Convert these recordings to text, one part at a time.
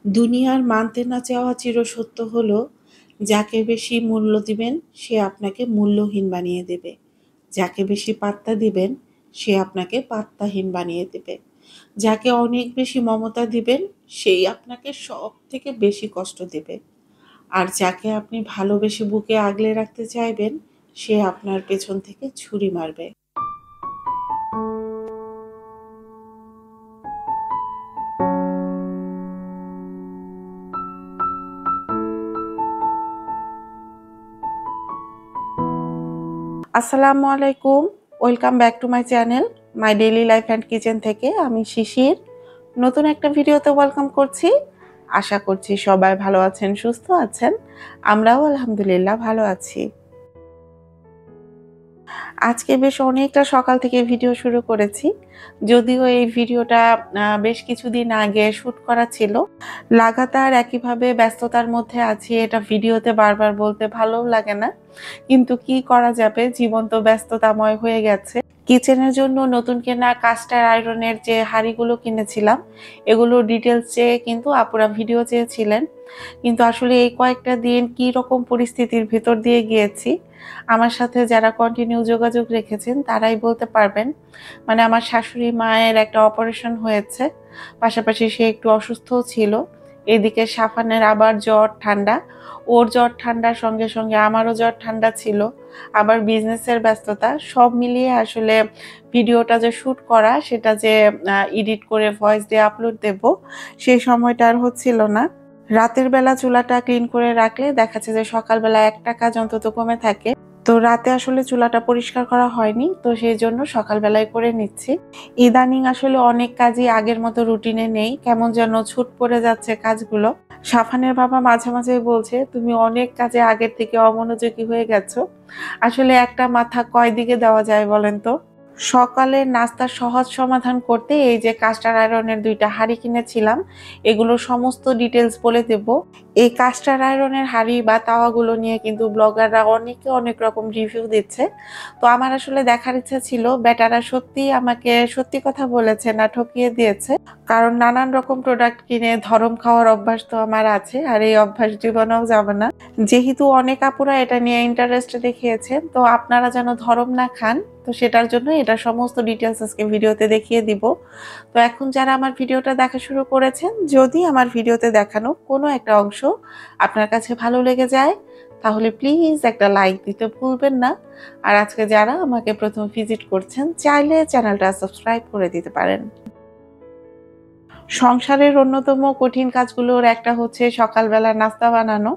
দুনিয়ার মানতে না চাওয়া চিরসত্য হলো, যাকে বেশি মূল্য দিবেন সে আপনাকে মূল্যহীন বানিয়ে দেবে। যাকে বেশি পাত্তা দিবেন সে আপনাকে পাত্তাহীন বানিয়ে দেবে। যাকে অনেক বেশি মমতা দিবেন সেই আপনাকে সবথেকে বেশি কষ্ট দেবে। আর যাকে আপনি ভালোবেসে বুকে আগলে রাখতে চাইবেন সে আপনার পেছন থেকে ছুরি মারবে। আসসালামু আলাইকুম, welcome back to my channel my daily life and kitchen থেকে আমি শিশির নতুন একটা ভিডিওতে ওয়েলকাম করছি। আশা করছি সবাই ভালো আছেন, সুস্থ আছেন। আমরাও আলহামদুলিল্লাহ ভালো আছি। আজকে বেশ অনেকটা সকাল থেকে ভিডিও শুরু করেছি, যদিও এই ভিডিওটা বেশ কিছুদিন আগে শ্যুট করা ছিল। লাগাতার একইভাবে ব্যস্ততার মধ্যে আছি, এটা ভিডিওতে বারবার বলতে ভালোও লাগে না, কিন্তু কি করা যাবে, জীবন তো ব্যস্ততাময় হয়ে গেছে। কিচেনের জন্য নতুন কেনা কাস্টার আয়রনের যে হাঁড়িগুলো কিনেছিলাম, এগুলো ডিটেলস চেয়ে কিন্তু আপুরা ভিডিও চেয়েছিলেন। কিন্তু আসলে এই কয়েকটা দিন কি রকম পরিস্থিতির ভেতর দিয়ে গিয়েছি, আমার সাথে যারা কন্টিনিউ যোগাযোগ রেখেছেন তারাই বলতে পারবেন। মানে আমার শাশুড়ি মায়ের একটা অপারেশন হয়েছে, পাশাপাশি সে একটু অসুস্থও ছিল। এদিকে সাফানের আবার জ্বর ঠান্ডা, ওর জ্বর ঠান্ডার সঙ্গে সঙ্গে আমারও জ্বর ঠান্ডা ছিল, আবার বিজনেসের ব্যস্ততা, সব মিলিয়ে আসলে ভিডিওটা যে শ্যুট করা, সেটা যে এডিট করে ভয়েস দিয়ে আপলোড দেব, সেই সময়টা আর হচ্ছিল না। রাতের বেলা চুলাটা ক্লিন করে রাখলে দেখা যাচ্ছে যে সকালবেলা একটা কাজ অন্তত কমে থাকে। তো রাতে আসলে চুলাটা পরিষ্কার করা হয়নি, তো সেই জন্য সকালবেলায় করে নিচ্ছি। ইদানিং আসলে অনেক কাজই আগের মতো রুটিনে নেই, কেমন যেন ছুট পড়ে যাচ্ছে কাজগুলো। সাফানের বাবা মাঝে মাঝে বলছে, তুমি অনেক কাজে আগের থেকে অমনোযোগী হয়ে গেছো। আসলে একটা মাথা কয় দিকে দেওয়া যায় বলেন তো। সকালের নাস্তার সহজ সমাধান করতে এই যে কাস্টার আয়রনের 2টা হাঁড়ি কিনেছিলাম, এগুলো সমস্ত ডিটেলস বলে দেব। এই কাস্টার আয়রনের হাঁড়ি বা তাওয়াগুলো নিয়ে কিন্তু ব্লগাররা অনেকে অনেক রকম রিভিউ দিচ্ছে। তো আমার আসলে দেখার ইচ্ছা ছিল বেটারা সত্যি আমাকে সত্যি কথা বলেছে না ঠকিয়ে দিয়েছে। কারণ নানান রকম প্রোডাক্ট কিনে ধরম খাওয়ার অভ্যাস তো আমার আছে, আর এই অভ্যাস জীবনেও যাবে না। যেহেতু অনেক আপুরা এটা নিয়ে ইন্টারেস্ট দেখিয়েছেন, তো আপনারা যেন ধরম না খান, তো সেটার জন্য এটা সমস্ত ডিটেলস আজকে ভিডিওতে দেখিয়ে দিব। তো এখন যারা আমার ভিডিওটা দেখা শুরু করেছেন, যদি আমার ভিডিওতে দেখানো কোনো একটা অংশ আপনার কাছে ভালো লেগে যায়, তাহলে প্লিজ একটা লাইক দিতে ভুলবেন না। আর আজকে যারা আমাকে প্রথম ভিজিট করছেন, চাইলে চ্যানেলটা সাবস্ক্রাইব করে দিতে পারেন। সংসারের অন্যতম কঠিন কাজগুলোর একটা হচ্ছে সকালবেলা নাস্তা বানানো।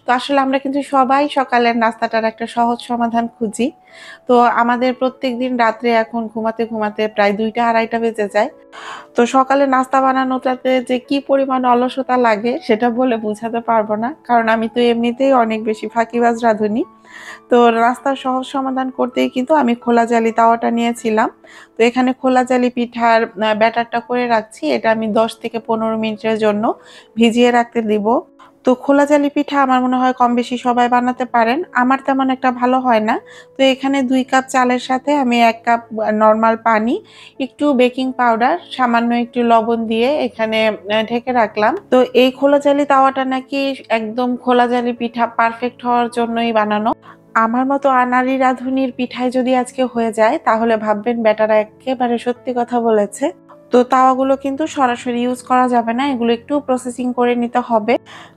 তো আসলে আমরা কিন্তু সবাই সকালের নাস্তাটার একটা সহজ সমাধান খুঁজি। তো আমাদের প্রত্যেকদিন রাত্রে এখন ঘুমাতে ঘুমাতে প্রায় 2টা 2:30টা বেজে যায়। তো সকালে নাস্তা বানানোটাতে যে কি পরিমাণ অলসতা লাগে সেটা বলে বোঝাতে পারবো না, কারণ আমি তো এমনিতেই অনেক বেশি ফাঁকিবাজ রাঁধুনি। তো রাস্তার সহজ সমাধান করতেই কিন্তু আমি খোলা জালি তাওয়াটা নিয়েছিলাম। তো এখানে খোলা জালি পিঠার ব্যাটারটা করে রাখছি, এটা আমি 10 থেকে 15 মিনিটের জন্য ভিজিয়ে রাখতে দিব। তো খোলা জালি পিঠা আমার মনে হয় কম বেশি সবাই বানাতে পারেন, আমার তেমন একটা ভালো হয় না। তো এখানে 2 কাপ চালের সাথে আমি 1 কাপ নর্মাল পানি, একটু বেকিং পাউডার, সামান্য একটু লবণ দিয়ে এখানে ঢেকে রাখলাম। তো এই খোলা জালি তাওয়াটা নাকি একদম খোলা জালি পিঠা পারফেক্ট হওয়ার জন্যই বানানো। আমার মতো আনাড়ি রাঁধুনির পিঠায় যদি আজকে হয়ে যায়, তাহলে ভাববেন বেটারা একেবারে সত্যি কথা বলেছে। তো তাওয়াগুলো কিন্তু সরাসরি ইউজ করা যাবে না, এগুলো একটু প্রসেসিং করে নিতে হবে।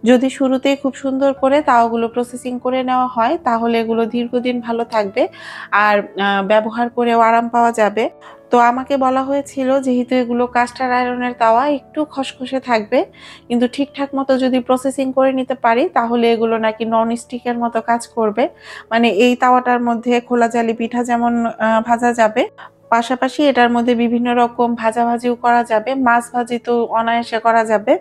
যদি শুরুতেই খুব সুন্দর করে তাওয়াগুলো প্রসেসিং করে নেওয়া হয়, তাহলে এগুলো দীর্ঘদিন ভালো থাকবে আর ব্যবহার করেও আরাম পাওয়া যাবে। তো আমাকে বলা হয়েছিল যেহেতু এগুলো কাস্টার আয়রনের তাওয়া, একটু খসখসে থাকবে, কিন্তু ঠিকঠাক মতো যদি প্রসেসিং করে নিতে পারি তাহলে এগুলো নাকি নন স্টিকের মতো কাজ করবে। মানে এই তাওয়াটার মধ্যে খোলা জালি পিঠা যেমন ভাজা যাবে, পাশাপাশি এটার মধ্যে বিভিন্ন রকম ভাজাভাজিও করা যাবে, মাছ ভাজি তো অনায়াসে করা যাবে।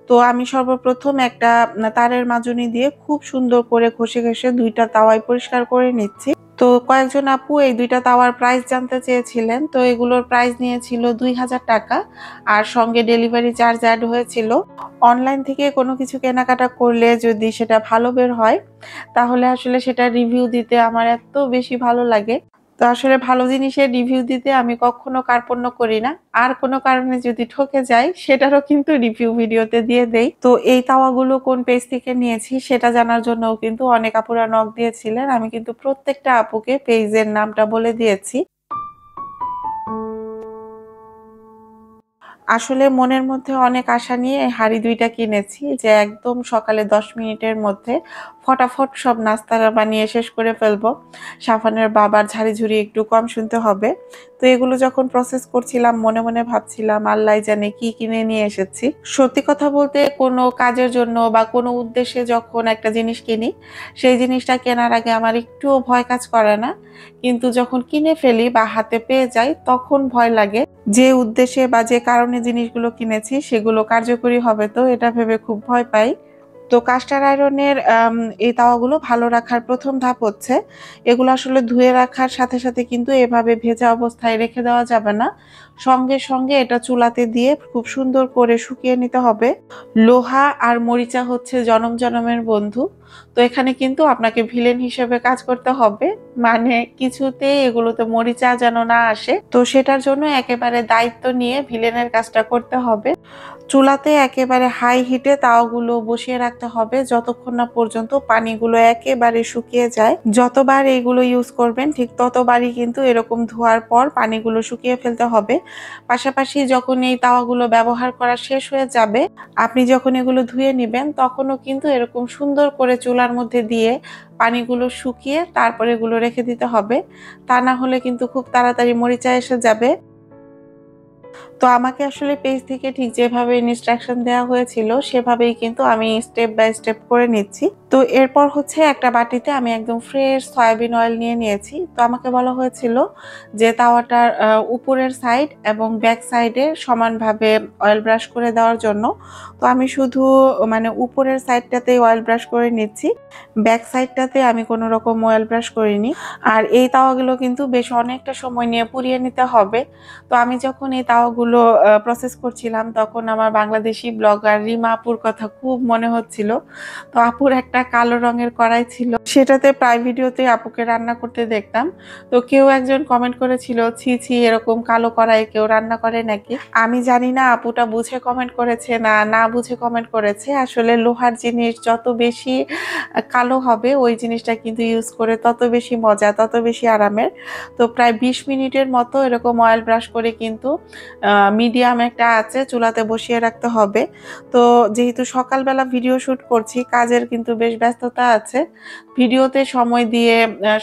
তো আমি সর্বপ্রথম একটা তারের মাজনি দিয়ে খুব সুন্দর করে ঘষে ঘষে 2টা তাওয়াই পরিষ্কার করে নিচ্ছি। তো কয়েকজন আপু এই 2টা তাওয়ার প্রাইস জানতে চেয়েছিলেন, তো এগুলোর প্রাইস নিয়েছিল 2000 টাকা, আর সঙ্গে ডেলিভারি চার্জ অ্যাড হয়েছিল। অনলাইন থেকে কোনো কিছু কেনাকাটা করলে যদি সেটা ভালো বের হয়, তাহলে আসলে সেটা রিভিউ দিতে আমার এত বেশি ভালো লাগে। তো আসলে ভালো জিনিসের রিভিউ দিতে আমি কখনো কার্পণ্য করি না। আর কোনো কারণে যদি ঠকে যাই সেটারও কিন্তু রিভিউ ভিডিওতে দিয়ে দেই। তো এই তাওয়াগুলো কোন পেজ থেকে নিয়েছি সেটা জানার জন্যও কিন্তু অনেক আপুরা নক দিয়েছিলেন। আমি কিন্তু প্রত্যেকটা আপুকে পেজের নামটা বলে দিয়েছি। আসলে মনের মধ্যে অনেক আশা নিয়ে হাঁড়ি ২ টা কিনেছি যে একদম সকালে ১০ মিনিটের মধ্যে ফটাফট সব নাস্তা বানিয়ে শেষ করে ফেলবো। সাফানের বাবার ঝাড়ি-ঝুড়ি একটু কম শুনতে হবে। তো এগুলো যখন প্রসেস করছিলাম মনে, মনে ভাবছিলাম আল্লাহই জানে কি কিনে নিয়ে এসেছি। সত্যি কথা বলতে কোনো কাজের জন্য বা কোনো উদ্দেশ্যে যখন একটা জিনিস কিনি, সেই জিনিসটা কেনার আগে আমার একটুও ভয় কাজ করে না। কিন্তু যখন কিনে ফেলি বা হাতে পেয়ে যাই তখন ভয় লাগে। যে উদ্দেশ্যে বা যে কারণে জিনিসগুলো কিনেছি সেগুলো কার্যকরী হবে তো এটা ভেবে খুব ভয় পাই। তো কাস্টার আয়রনের এই তাওয়াগুলো ভালো রাখার ১ম ধাপ হচ্ছে এগুলো আসলে ধুয়ে রাখার সাথে, সাথে কিন্তু এভাবে ভেজা অবস্থায় রেখে দেওয়া যাবে না। সঙ্গে, সঙ্গে এটা চুলাতে দিয়ে খুব সুন্দর করে শুকিয়ে নিতে হবে। লোহা আর মরিচা হচ্ছে জনম জনমের বন্ধু। তো এখানে কিন্তু আপনাকে ভিলেন হিসেবে কাজ করতে হবে। মানে কিছুতেই এগুলোতে মরিচা যেন না আসে। তো সেটার জন্য একেবারে দায়িত্ব নিয়ে ভিলেনের কাজটা করতে হবে। চুলাতে একেবারে হাই হিটে তাওয়াগুলো বসিয়ে রাখতে হবে যতক্ষণ না পর্যন্ত পানিগুলো একেবারে শুকিয়ে যায়। যতবার এইগুলো ইউজ করবেন ঠিক ততবারই কিন্তু এরকম ধোয়ার পর পানিগুলো শুকিয়ে ফেলতে হবে। পাশাপাশি যখন এই তাওয়াগুলো ব্যবহার করা শেষ হয়ে যাবে, আপনি যখন এগুলো ধুয়ে নিবেন তখনও কিন্তু এরকম সুন্দর করে চুলার মধ্যে দিয়ে পানিগুলো শুকিয়ে তারপর এগুলো রেখে দিতে হবে। তা না হলে কিন্তু খুব তাড়াতাড়ি মরিচা এসে যাবে। তো আমাকে আসলে পেজ থেকে ঠিক যেভাবে ইনস্ট্রাকশন দেওয়া হয়েছিল সেভাবেই কিন্তু আমি স্টেপ বাই স্টেপ করে নিচ্ছি। তো এরপর হচ্ছে একটা বাটিতে আমি একদম ফ্রেশ সয়াবিন অয়েল নিয়ে নিয়েছি। তো আমাকে বলা হয়েছিল যে তাওয়াটার উপরের সাইড এবং ব্যাক সাইডে সমানভাবে অয়েল ব্রাশ করে দেওয়ার জন্য। তো আমি শুধু মানে উপরের সাইডটাতেই অয়েল ব্রাশ করে নিচ্ছি। ব্যাক সাইডটাতে আমি কোনো রকম অয়েল ব্রাশ করিনি। আর এই তাওয়াগুলো কিন্তু বেশ অনেকটা সময় নিয়ে পুড়িয়ে নিতে হবে। তো আমি যখন এই তাওয়াগুলো প্রসেস করছিলাম তখন আমার বাংলাদেশি ব্লগার রিমা আপুর কথা খুব মনে হচ্ছিল। তো আপুর একটা কালো রঙের কড়াই ছিল। সেটাতে প্রায় ভিডিওতে আপুকে রান্না করতে দেখতাম। তো কেউ একজন কমেন্ট করেছিল, "ছি, ছি এরকম কালো কড়াইয়ে কেউ রান্না করে নাকি?" আমি জানি না আপুটা বুঝে কমেন্ট করেছে না, না বুঝে কমেন্ট করেছে। আসলে লোহার জিনিস যত বেশি কালো হবে ওই জিনিসটা কিন্তু ইউজ করে তত বেশি মজা, তত বেশি আরামের। তো প্রায় ২০ মিনিটের মতো এরকম অয়েল ব্রাশ করে কিন্তু মিডিয়াম একটা আঁচে চুলাতে বসিয়ে রাখতে হবে। তো যেহেতু সকালবেলা ভিডিও শুট করছি, কাজের কিন্তু বেশ ব্যস্ততা আছে। ভিডিওতে সময় দিয়ে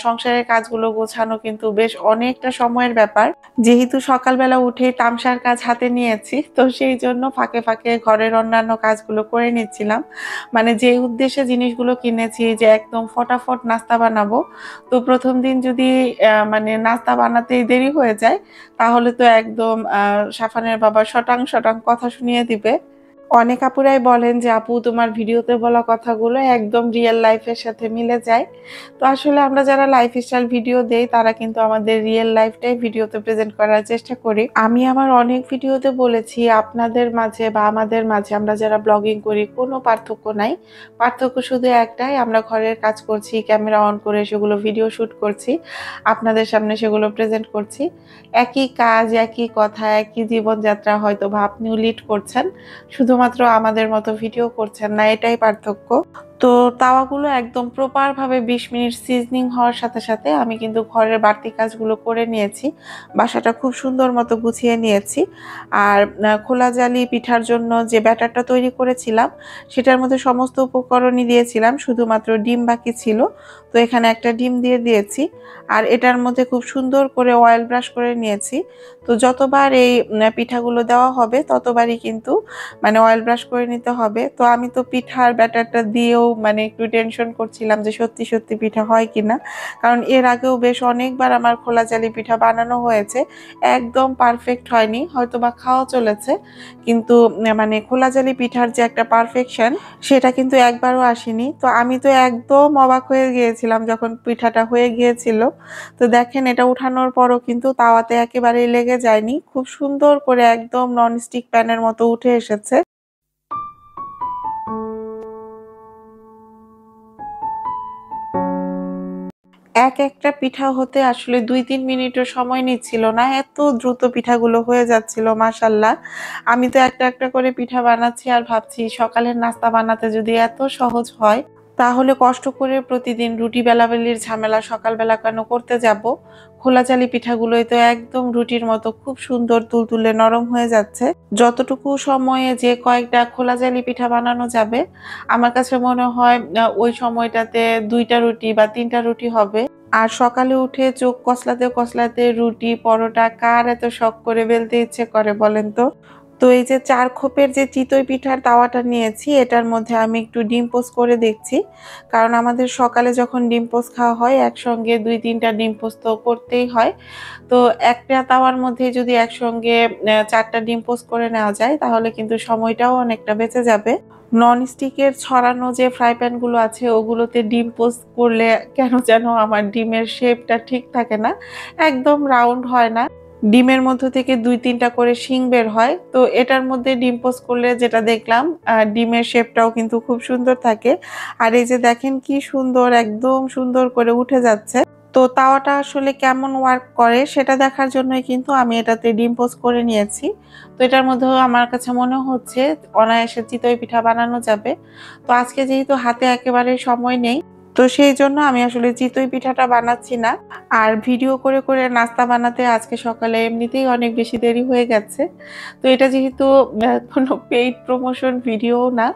সংসারের কাজগুলো গোছানো কিন্তু বেশ অনেকটা সময়ের ব্যাপার। যেহেতু সকালবেলা উঠেই তামসার কাজ হাতে নিয়েছি, তো সেইজন্য ফাঁকে, ফাঁকে ঘরের অন্যান্য কাজগুলো করে নিচ্ছিলাম। মানে যে উদ্দেশ্যে জিনিসগুলো কিনেছি যে একদম ফটাফট নাস্তা বানাবো। তো ১ম দিন যদি মানে নাস্তা বানাতেই দেরি হয়ে যায়, তাহলে তো একদম সাফানের বাবা শটাং, শটাং কথা শুনিয়ে দিবে। অনেক আপুরাই বলেন যে, "আপু তোমার ভিডিওতে বলা কথাগুলো একদম রিয়াল লাইফ এর সাথে মিলে যায়।" তো আসলে আমরা যারা লাইফস্টাইল ভিডিও দেই তারা কিন্তু আমাদের রিয়াল লাইফটাই ভিডিওতে প্রেজেন্ট করার চেষ্টা করি। আমি আমার অনেক ভিডিওতে বলেছি আপনাদের মাঝে বা আমাদের মাঝে আমরা যারা ব্লগিং করি কোনো পার্থক্য নাই। পার্থক্য শুধু একটাই আমরা ঘরের কাজ করছি, ক্যামেরা অন করে সেগুলো ভিডিও শুট করছি। আপনাদের সামনে সেগুলো প্রেজেন্ট করছি। একই কাজ, একই কথা, একই জীবনযাত্রা হয়তোবা আপনিও লিড করছেন। শুধুমাত্র আমাদের মতো ভিডিও করছেন না এটাই পার্থক্য। তো তাওয়াগুলো একদম প্রপার ভাবে ২০ মিনিট সিজনিং হওয়ার সাথে, সাথে আমি কিন্তু ঘরের বাড়তি কাজগুলো করে নিয়েছি। বাসাটা খুব সুন্দর মতো গুছিয়ে নিয়েছি। আর খোলা জালি পিঠার জন্য যে ব্যাটারটা তৈরি করেছিলাম সেটার মধ্যে সমস্ত উপকরণই দিয়েছিলাম। শুধুমাত্র ডিম বাকি ছিল। তো এখানে একটা ডিম দিয়ে দিয়েছি। আর এটার মধ্যে খুব সুন্দর করে অয়েল ব্রাশ করে নিয়েছি। তো যতবার এই পিঠাগুলো দেওয়া হবে ততবারই কিন্তু মানে অয়েল ব্রাশ করে নিতে হবে। তো আমি তো পিঠার ব্যাটারটা দিয়েও মানে একটু টেনশন করছিলাম যে সত্যি, সত্যি পিঠা হয় কিনা। কারণ এর আগেও বেশ অনেকবার আমার খোলা জালি পিঠা বানানো হয়েছে। একদম পারফেক্ট হয়নি। হয়তোবা খাওয়া চলেছে। কিন্তু মানে খোলা জালি পিঠার যে একটা পারফেকশন সেটা কিন্তু একবারও আসেনি। তো আমি তো একদম অবাক হয়ে গিয়েছিলাম যখন পিঠাটা হয়ে গিয়েছিল। তো দেখেন এটা উঠানোর পরও কিন্তু তাওয়াতে একেবারেই লেগে যায়নি। খুব সুন্দর করে একদম ননস্টিক প্যানের মতো উঠে এসেছে। একটা পিঠা হতে আসলে ২-৩ মিনিটও সময় নিচ্ছিল না। এত দ্রুত পিঠাগুলো হয়ে যাচ্ছিল মাশাআল্লাহ। আমি তো একটা করে পিঠা বানাচ্ছি আর ভাবছি সকালের নাস্তা বানাতে যদি এত সহজ হয়, তাহলে কষ্ট করে প্রতিদিন রুটি বেলাবেলির ঝামেলা সকালবেলা কেন করতে যাব? খোলা চালি পিঠাগুলোই তো একদম রুটির মতো খুব সুন্দর তুলতুলে নরম হয়ে যাচ্ছে। যতটুকু সময়ে যে কয়েকটা খোলা চালি পিঠা বানানো যাবে, আমার কাছে মনে হয় ওই সময়টাতে ২ টা রুটি বা ৩ টা রুটি হবে। আর সকালে উঠে চোখ কসলাতে রুটি, পরোটা কার এত শখ করে বেলতে ইচ্ছে করে বলেন তো? তো এই যে ৪ খোপের যে চিতই পিঠার তাওয়াটা নিয়েছি, এটার মধ্যে আমি একটু ডিম পোস্ট করে দেখছি। কারণ আমাদের সকালে যখন ডিম পোস্ট খাওয়া হয়, একসঙ্গে ২-৩ টা ডিম পোস্ট তো করতেই হয়। তো একটা তাওয়ার মধ্যেই যদি একসঙ্গে ৪ টা ডিম পোস্ট করে নেওয়া যায়, তাহলে কিন্তু সময়টাও অনেকটা বেঁচে যাবে। ননস্টিকের ছড়ানো যে ফ্রাই প্যান গুলো আছে, ওগুলোতে ডিম পোস্ট করলে কেন যেন আমার ডিমের শেপটা ঠিক থাকে না। একদম রাউন্ড হয় না। ডিমের মধ্য থেকে ২-৩ টা করে শিং বের হয়। তো এটার মধ্যে ডিম পোস্ট করলে যেটা দেখলাম ডিমের শেপটাও কিন্তু খুব সুন্দর থাকে। আর এই যে দেখেন কি সুন্দর একদম সুন্দর করে উঠে যাচ্ছে। তো তাওয়াটা আসলে কেমন ওয়ার্ক করে সেটা দেখার জন্যই কিন্তু আমি এটাতে ডিম পোস্ট করে নিয়েছি। তো এটার মধ্যেও আমার কাছে মনে হচ্ছে অনায়াসে চিতই পিঠা বানানো যাবে। তো আজকে যেহেতু হাতে একেবারে সময় নেই, তো সেইজন্য আমি আসলে চিতই পিঠাটা বানাচ্ছি না। আর ভিডিও করে নাস্তা বানাতে আজকে সকালে এমনিতেই অনেক বেশি দেরি হয়ে গেছে। তো এটা যেহেতু কোনো পেইড প্রমোশন ভিডিও না,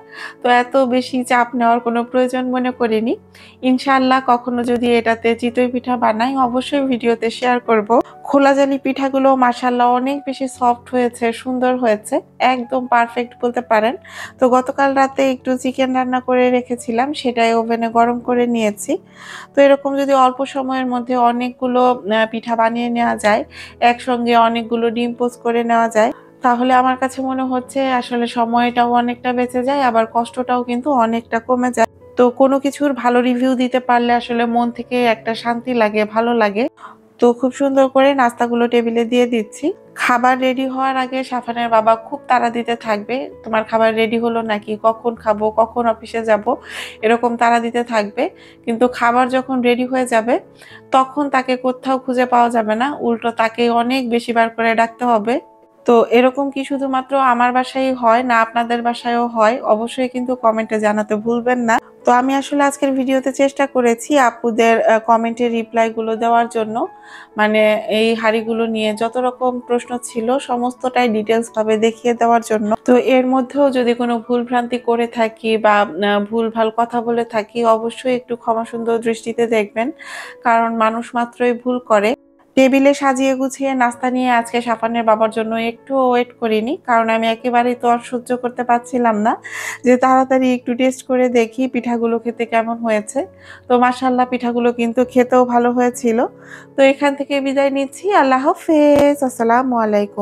তো এত বেশি চাপ নেওয়ার কোনো প্রয়োজন মনে করিনি। ইনশাআল্লাহ কখনো যদি এটাতে চিতই পিঠা বানাই অবশ্যই ভিডিওতে শেয়ার করব। খোলা জালি পিঠাগুলো মাশাআল্লাহ অনেক বেশি সফট হয়েছে, সুন্দর হয়েছে। একদম পারফেক্ট বলতে পারেন। তো গতকাল রাতে একটু চিকেন রান্না করে রেখেছিলাম, সেটাই ওভেনে গরম করে নিয়েছি। তো এরকম যদি অল্প সময়ের মধ্যে অনেকগুলো পিঠা বানিয়ে নেওয়া যায়, একসঙ্গে অনেকগুলো ডিম পোস্ট করে নেওয়া যায়, তাহলে আমার কাছে মনে হচ্ছে আসলে সময়টাও অনেকটা বেঁচে যায়, আবার কষ্টটাও কিন্তু অনেকটা কমে যায়। তো কোনো কিছুর ভালো রিভিউ দিতে পারলে আসলে মন থেকে একটা শান্তি লাগে, ভালো লাগে। তো খুব সুন্দর করে নাস্তাগুলো টেবিলে দিয়ে দিচ্ছি। খাবার রেডি হওয়ার আগে সাফানের বাবা খুব তাড়া দিতে থাকবে। তোমার খাবার রেডি হলো নাকি? কখন খাবো? কখন অফিসে যাবো? এরকম তাড়া দিতে থাকবে। কিন্তু খাবার যখন রেডি হয়ে যাবে, তখন তাকে কোথাও খুঁজে পাওয়া যাবে না। উল্টো তাকে অনেক বেশি বার করে ডাকতে হবে। তো এরকম কি শুধুমাত্র আমার বাসায়ই হয় না আপনাদের বাসায়ও হয়? অবশ্যই কিন্তু কমেন্টে জানাতে ভুলবেন না। তো আমি আসলে আজকের ভিডিওতে চেষ্টা করেছি আপুদের কমেন্টের রিপ্লাই গুলো দেওয়ার জন্য। মানে এই হাঁড়িগুলো নিয়ে যত রকম প্রশ্ন ছিল সমস্তটাই ডিটেইলস ভাবে দেখিয়ে দেওয়ার জন্য। তো এর মধ্যেও যদি কোনো ভুলভ্রান্তি করে থাকি বা ভুলভাল কথা বলে থাকি অবশ্যই একটু ক্ষমা সুন্দর দৃষ্টিতে দেখবেন। কারণ মানুষ মাত্রই ভুল করে। টেবিলে সাজিয়ে গুছিয়ে নাস্তা নিয়ে আজকে সাফানের বাবার জন্য একটুও ওয়েট করিনি। কারণ আমি একেবারেই তো আর সহ্য করতে পারছিলাম না যে তাড়াতাড়ি একটু টেস্ট করে দেখি পিঠাগুলো খেতে কেমন হয়েছে। তো মাশাআল্লাহ পিঠাগুলো কিন্তু খেতেও ভালো হয়েছিল। তো এখান থেকে বিদায় নিচ্ছি। আল্লাহ হাফেজ। আসসালামু আলাইকুম।